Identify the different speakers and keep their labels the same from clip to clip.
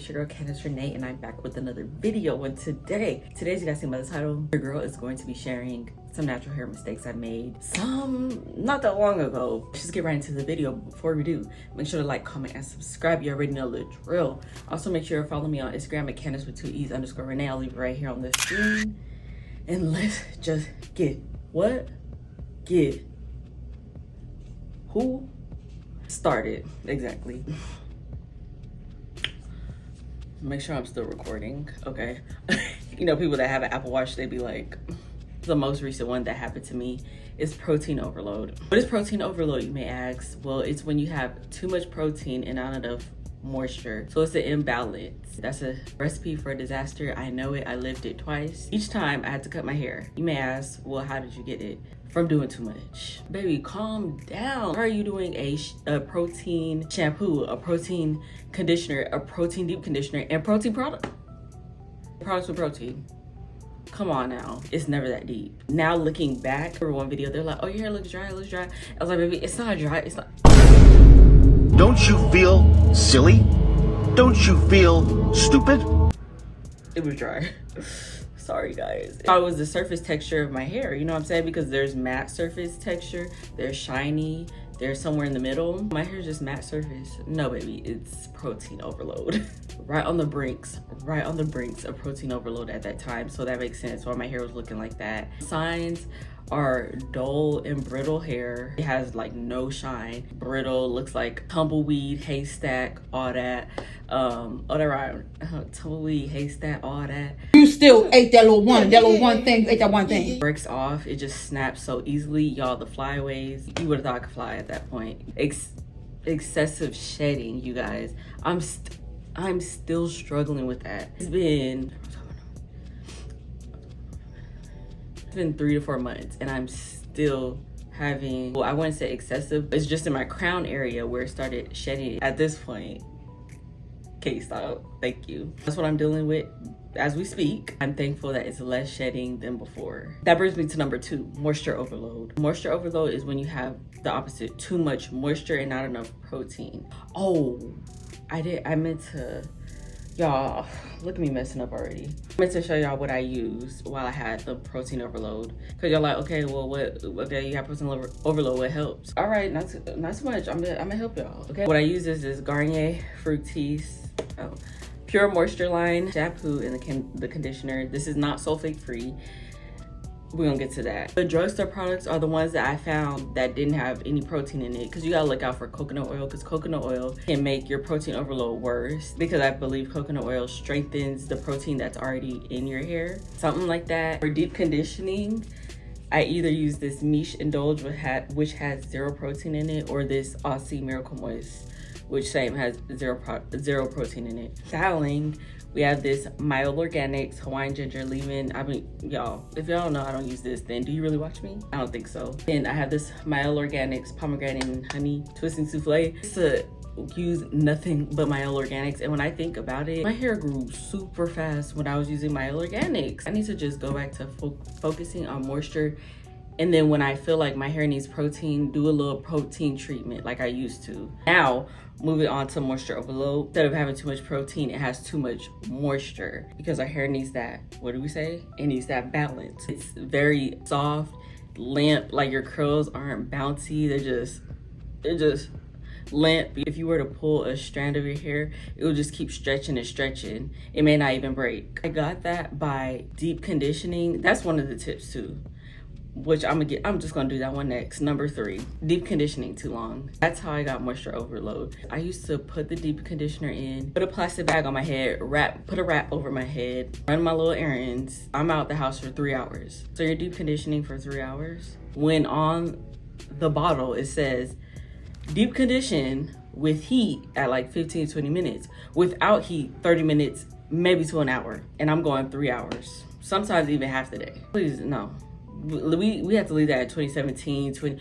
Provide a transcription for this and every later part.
Speaker 1: it's your girl Candace Renee, and I'm back with another video. And today, as you guys see by the title, your girl is going to be sharing some natural hair mistakes I made not that long ago. Let's just get right into the video. Before we do, make sure to like, comment, and subscribe. You already know the drill. Also, make sure to follow me on Instagram at Candace with 2 E's _ Renee. I'll leave it right here on the screen. And let's just get who started exactly. Make sure I'm still recording, okay? You know, people that have an Apple Watch, they be like, the most recent one that happened to me is protein overload. What is protein overload, you may ask? Well, it's when you have too much protein and not enough moisture. So it's an imbalance. That's a recipe for a disaster. I know it. I lived it twice. Each time I had to cut my hair. You may ask, well, how did you get it? From doing too much. Baby, calm down. Are you doing a protein shampoo, a protein conditioner, a protein deep conditioner, and protein products with protein? Come on now. It's never that deep. Now looking back, for one video, they're like, oh, your hair looks dry, it looks dry. I was like, baby, it's not dry, it's not.
Speaker 2: Don't you feel silly? Don't you feel stupid?
Speaker 1: It was dry. Sorry guys. It was the surface texture of my hair, you know what I'm saying? Because there's matte surface texture, there's shiny, there's somewhere in the middle. My hair is just matte surface. No baby, it's protein overload. right on the brinks of protein overload at that time. So that makes sense why my hair was looking like that. Signs are dull and brittle hair. It has like no shine. Brittle, looks like tumbleweed, haystack, all that. Tumbleweed, haystack, all that.
Speaker 3: You still ate that little one thing, ate that one thing.
Speaker 1: Breaks off, it just snaps so easily. Y'all, the flyaways, you would have thought I could fly at that point. Excessive shedding, you guys. I'm still struggling with that. It's been 3 to 4 months and I'm still having, well, I wouldn't say excessive, it's just in my crown area where it started shedding. At this point, case style, thank you. That's what I'm dealing with as we speak. I'm thankful that it's less shedding than before. That brings me to number 2, moisture overload. Moisture overload is when you have the opposite, too much moisture and not enough protein. Oh, I meant to, y'all, look at me messing up already. I meant to show y'all what I used while I had the protein overload. Cause y'all like, okay, well, okay, you have protein overload, what helps? All right, not too much, I'm gonna help y'all, okay? What I use is this Garnier Fructis Pure Moisture Line shampoo and the conditioner. This is not sulfate free. We're gonna get to that. The drugstore products are the ones that I found that didn't have any protein in it, because you gotta look out for coconut oil, because coconut oil can make your protein overload worse, because I believe coconut oil strengthens the protein that's already in your hair, something like that. For deep conditioning, I either use this Miche Indulge which has 0 protein in it, or this Aussie Miracle Moist, which same has zero protein in it. Styling, we have this Mild Organics Hawaiian Ginger Lemon. I mean, y'all, if y'all don't know I don't use this, then do you really watch me? I don't think so. And I have this Mild Organics Pomegranate and Honey Twisting Souffle. Just to use nothing but Mild Organics. And when I think about it, my hair grew super fast when I was using Mild Organics. I need to just go back to focusing on moisture. And then when I feel like my hair needs protein, do a little protein treatment like I used to. Now, moving on to moisture overload. Instead of having too much protein, it has too much moisture, because our hair needs that, what do we say? It needs that balance. It's very soft, limp, like your curls aren't bouncy. They're just limp. If you were to pull a strand of your hair, it will just keep stretching and stretching. It may not even break. I got that by deep conditioning. That's one of the tips too, which I'm just gonna do that one next. Number 3, deep conditioning too long. That's how I got moisture overload. I used to put the deep conditioner in, put a plastic bag on my head, put a wrap over my head, run my little errands. I'm out the house for 3 hours. So you're deep conditioning for 3 hours? When on the bottle it says deep condition with heat at like 15-20 minutes, without heat 30 minutes, maybe to an hour, and I'm going 3 hours, sometimes even half the day. Please, no. We have to leave that at 2017,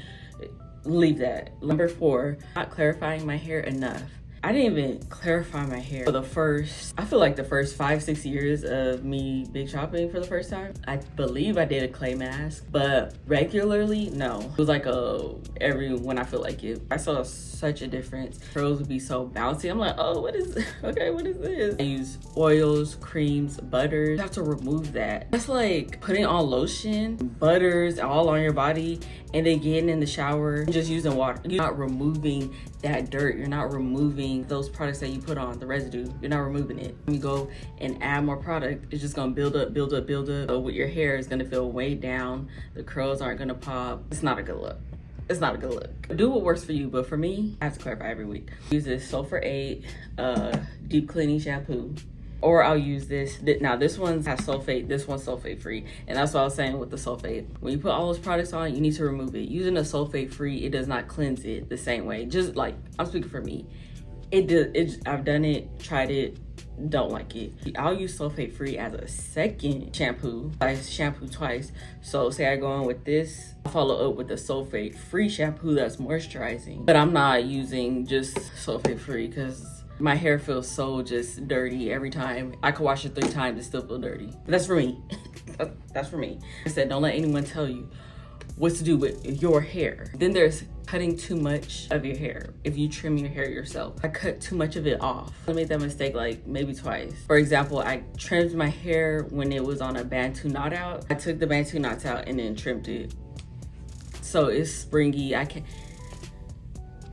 Speaker 1: leave that. Number 4, not clarifying my hair enough. I didn't even clarify my hair for the first, I feel like the first 5-6 years of me big shopping for the first time. I believe I did a clay mask, but regularly, no. It was like when I feel like it. I saw such a difference. Curls would be so bouncy. I'm like, oh, what is okay, what is this? I use oils, creams, butters. You have to remove that. That's like putting on lotion, butters all on your body, and then getting in the shower and just using water. You're not removing that dirt. You're not removing those products that you put on, the residue. You're not removing it. When you go and add more product, it's just gonna build up, build up, build up. So with your hair, it's gonna feel weighed down. The curls aren't gonna pop. It's not a good look. It's not a good look. Do what works for you, but for me, I have to clarify every week. Use this Sulfur 8 deep cleaning shampoo. Or I'll use this. Now this one has sulfate, this one's sulfate free. And that's what I was saying with the sulfate. When you put all those products on, you need to remove it. Using a sulfate free, it does not cleanse it the same way. Just like, I'm speaking for me. I've done it, tried it, don't like it. I'll use sulfate free as a second shampoo. I shampoo twice. So say I go on with this, I'll follow up with the sulfate free shampoo that's moisturizing. But I'm not using just sulfate free because my hair feels so just dirty every time. I could wash it 3 times and still feel dirty. But that's for me. That's for me. I said, don't let anyone tell you what to do with your hair. Then there's cutting too much of your hair. If you trim your hair yourself, I cut too much of it off. I made that mistake like maybe twice. For example, I trimmed my hair when it was on a Bantu knot out. I took the Bantu knots out and then trimmed it. So it's springy.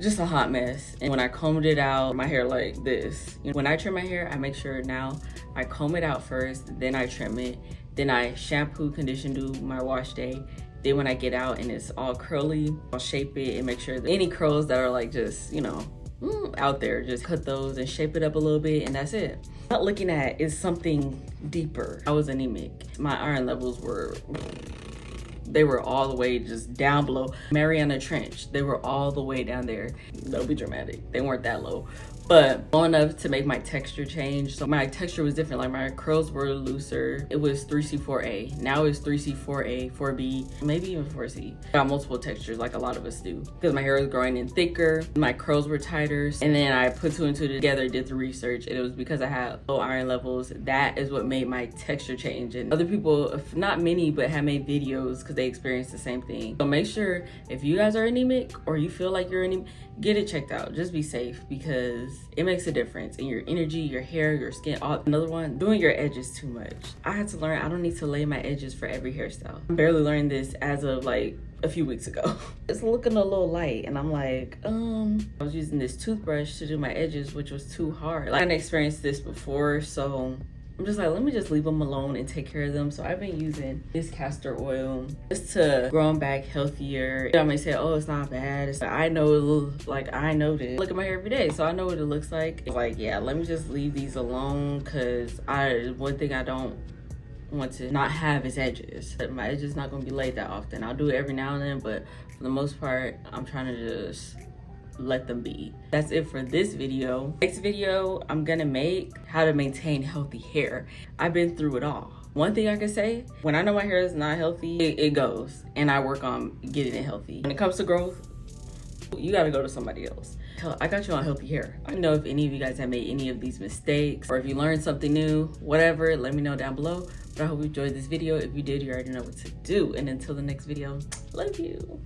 Speaker 1: Just a hot mess. And when I combed it out, my hair like this. When I trim my hair, I make sure now I comb it out first, then I trim it, then I shampoo, condition, do my wash day. Then when I get out and it's all curly, I'll shape it and make sure that any curls that are like just, you know, out there, just cut those and shape it up a little bit, and that's it. What I'm looking at is something deeper. I was anemic. My iron levels were, they were all the way just down below Mariana Trench. They were all the way down there. Don't be dramatic. They weren't that low, but low enough to make my texture change. So my texture was different. Like my curls were looser. It was 3C4A. Now it's 3C4A, 4B, maybe even 4C. Got multiple textures like a lot of us do because my hair was growing in thicker. My curls were tighter. And then I put 2 and 2 together, did the research, and it was because I had low iron levels. That is what made my texture change. And other people, not many, but have made videos because they experienced the same thing. So make sure if you guys are anemic or you feel like you're anemic, get it checked out. Just be safe because it makes a difference in your energy, your hair, your skin. Another one, doing your edges too much. I had to learn I don't need to lay my edges for every hairstyle. I'm barely learning this as of like a few weeks ago. It's looking a little light and I'm like, I was using this toothbrush to do my edges, which was too hard. Like, I hadn't experienced this before, so I'm just like, let me just leave them alone and take care of them. So I've been using this castor oil just to grow them back healthier. I may say, oh, it's not bad. It's like, I know like I know this. Look at my hair every day, so I know what it looks like. It's like, yeah, let me just leave these alone because one thing I don't want to not have is edges. My edges not gonna be laid that often. I'll do it every now and then, but for the most part, I'm trying to just let them be. That's it for this video. Next video, I'm gonna make how to maintain healthy hair. I've been through it all. One thing I can say, when I know my hair is not healthy, it goes, and I work on getting it healthy. When it comes to growth, you gotta go to somebody else. Hell, I got you on healthy hair. I don't know if any of you guys have made any of these mistakes, or if you learned something new, whatever, let me know down below. But I hope you enjoyed this video. If you did, you already know what to do. And until the next video, love you.